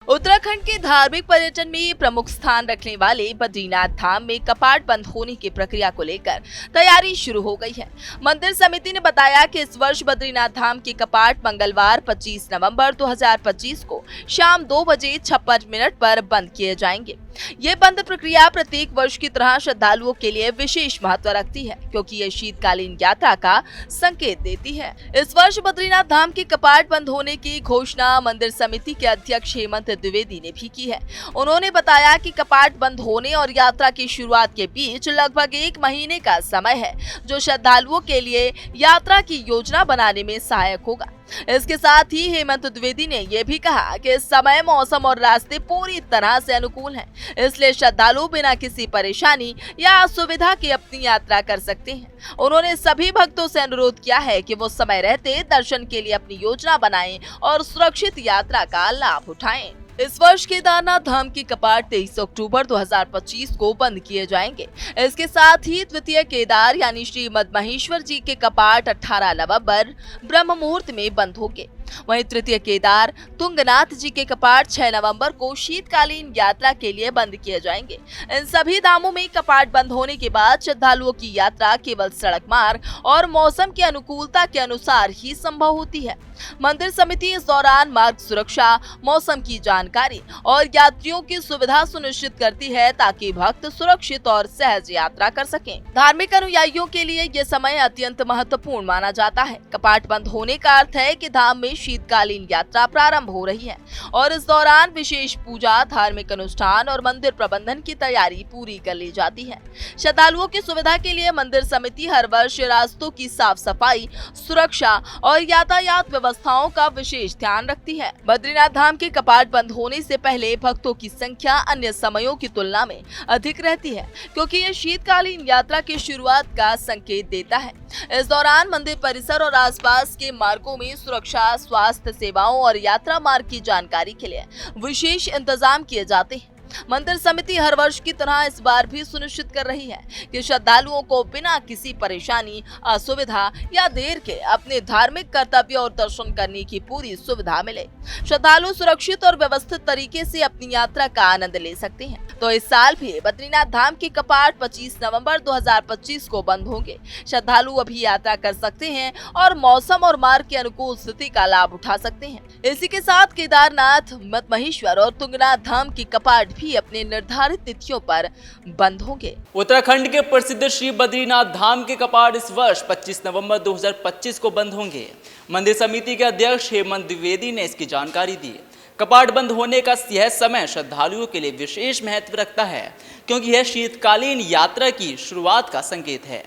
उत्तराखंड के धार्मिक पर्यटन में प्रमुख स्थान रखने वाले बद्रीनाथ धाम में कपाट बंद होने की प्रक्रिया को लेकर तैयारी शुरू हो गई है। मंदिर समिति ने बताया कि इस वर्ष बद्रीनाथ धाम के कपाट मंगलवार 25 नवंबर 2025 को शाम 2:56 पर बंद किए जाएंगे। ये बंद प्रक्रिया प्रत्येक वर्ष की तरह श्रद्धालुओं के लिए विशेष महत्व रखती है, क्योंकि ये शीतकालीन यात्रा का संकेत देती है। इस वर्ष बद्रीनाथ धाम के कपाट बंद होने की घोषणा मंदिर समिति के अध्यक्ष हेमंत द्विवेदी ने भी की है। उन्होंने बताया कि कपाट बंद होने और यात्रा की शुरुआत के बीच लगभग 1 महीने का समय है, जो श्रद्धालुओं के लिए यात्रा की योजना बनाने में सहायक होगा। इसके साथ ही हेमंत द्विवेदी ने यह भी कहा कि इस समय मौसम और रास्ते पूरी तरह से अनुकूल हैं, इसलिए श्रद्धालु बिना किसी परेशानी या असुविधा के अपनी यात्रा कर सकते हैं। उन्होंने सभी भक्तों से अनुरोध किया है कि वो समय रहते दर्शन के लिए अपनी योजना बनाएं और सुरक्षित यात्रा का लाभ उठाएं। इस वर्ष केदारनाथ धाम के कपाट 23 अक्टूबर 2025 को बंद किए जाएंगे। इसके साथ ही द्वितीय केदार यानी श्रीमद महेश्वर जी के कपाट 18 नवंबर ब्रह्म मुहूर्त में बंद होंगे। वहीं तृतीय केदार तुंगनाथ जी के कपाट 6 नवंबर को शीतकालीन यात्रा के लिए बंद किए जाएंगे। इन सभी धामों में कपाट बंद होने के बाद श्रद्धालुओं की यात्रा केवल सड़क मार्ग और मौसम की अनुकूलता के अनुसार ही संभव होती है। मंदिर समिति इस दौरान मार्ग सुरक्षा, मौसम की जानकारी और यात्रियों की सुविधा सुनिश्चित करती है, ताकि भक्त सुरक्षित और सहज यात्रा कर सकें। धार्मिक अनुयायियों के लिए ये समय अत्यंत महत्वपूर्ण माना जाता है। कपाट बंद होने का अर्थ है कि धाम में शीतकालीन यात्रा प्रारंभ हो रही है और इस दौरान विशेष पूजा, धार्मिक अनुष्ठान और मंदिर प्रबंधन की तैयारी पूरी कर ली जाती है। श्रद्धालुओं की सुविधा के लिए मंदिर समिति हर वर्ष रास्तों की साफ सफाई, सुरक्षा और यातायात व्यवस्थाओं का विशेष ध्यान रखती है। बद्रीनाथ धाम के कपाट बंद होने से पहले भक्तों की संख्या अन्य समयों की तुलना में अधिक रहती है, क्योंकि ये शीतकालीन यात्रा की शुरुआत का संकेत देता है। इस दौरान मंदिर परिसर और आसपास के मार्गों में सुरक्षा, स्वास्थ्य सेवाओं और यात्रा मार्ग की जानकारी के लिए विशेष इंतजाम किए जाते हैं। मंदिर समिति हर वर्ष की तरह इस बार भी सुनिश्चित कर रही है कि श्रद्धालुओं को बिना किसी परेशानी, असुविधा या देर के अपने धार्मिक कर्तव्य और दर्शन करने की पूरी सुविधा मिले। श्रद्धालु सुरक्षित और व्यवस्थित तरीके से अपनी यात्रा का आनंद ले सकते हैं। तो इस साल भी बद्रीनाथ धाम के कपाट 25 नवंबर 2025 को बंद होंगे। श्रद्धालु अभी यात्रा कर सकते हैं और मौसम और मार्ग की अनुकूल स्थिति का लाभ उठा सकते हैं। इसी के साथ केदारनाथ, महेश्वर और तुंगनाथ धाम के कपाट भी अपने निर्धारित तिथियों पर बंद होंगे। उत्तराखंड के प्रसिद्ध श्री बद्रीनाथ धाम के कपाट इस वर्ष 25 नवंबर 2025 को बंद होंगे। मंदिर समिति के अध्यक्ष हेमंत द्विवेदी ने इसकी जानकारी दी। कपाट बंद होने का यह समय श्रद्धालुओं के लिए विशेष महत्व रखता है, क्योंकि यह शीतकालीन यात्रा की शुरुआत का संकेत है।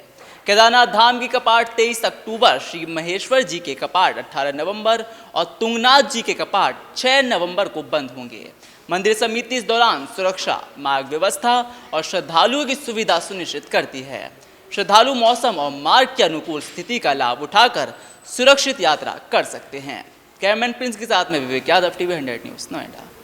केदारनाथ धाम के कपाट 23 अक्टूबर, श्री महेश्वर जी के कपाट 18 नवंबर और तुंगनाथ जी के कपाट 6 नवंबर को बंद होंगे। मंदिर समिति इस दौरान सुरक्षा, मार्ग व्यवस्था और श्रद्धालुओं की सुविधा सुनिश्चित करती है। श्रद्धालु मौसम और मार्ग की अनुकूल स्थिति का लाभ उठाकर सुरक्षित यात्रा कर सकते हैं। कैमरामैन प्रिंस के साथ में विवेक यादव, TV 100 न्यूज़, नोएडा।